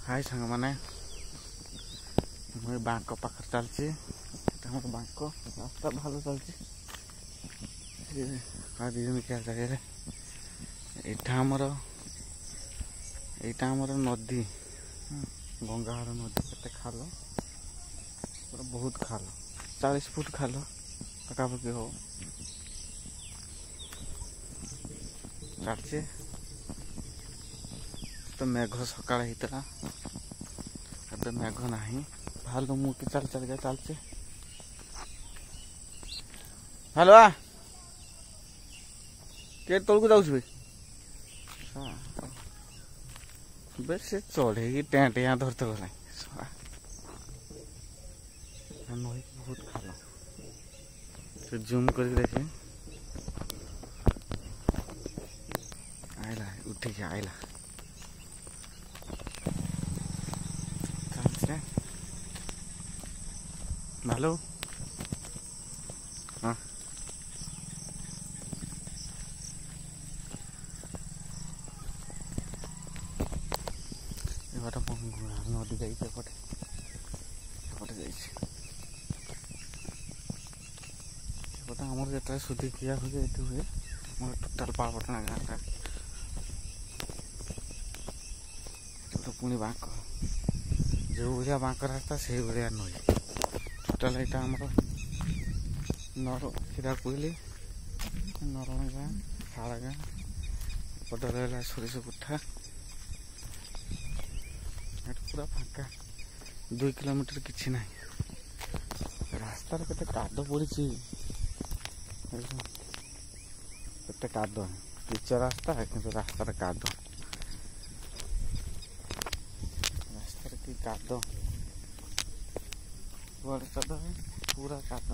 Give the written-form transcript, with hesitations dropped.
हाय सांग मैंने मुझे बैंक पाखे चलती बैंक रास्ता भल चलती क्या जगह यहाँ नदी गंगाहार नदी के खाल पूरा बहुत खाल 40 फुट खाल पकापकी हो चलती तो मेघ सकाल होता अब मेघ ना भालू मुझे चल चल गया चलचे हेलो के तौक जाऊँ बे से चढ़े टेंट यहाँ धरते गला नई बहुत खाल तो जूम कर देखे आइला उठिक आइला भालू हाँ नदी जापटे आमर जो सुधी किया हुए ये हुए टोटाल पाटना गाँटा पुणी बांक जो भाया बांक रास्ता से भाया नई टोटाल यहाँ आमर नर क्षीरा कोईली नरण गाँ शाला गाँ पट रहा सोरिष कुठा पूरा फांका 2 किलोमीटर किसी ना रास्ता के काद पड़ी के काद पिच रास्ता कि रास्ता काद रास्ता की काद पूरा काद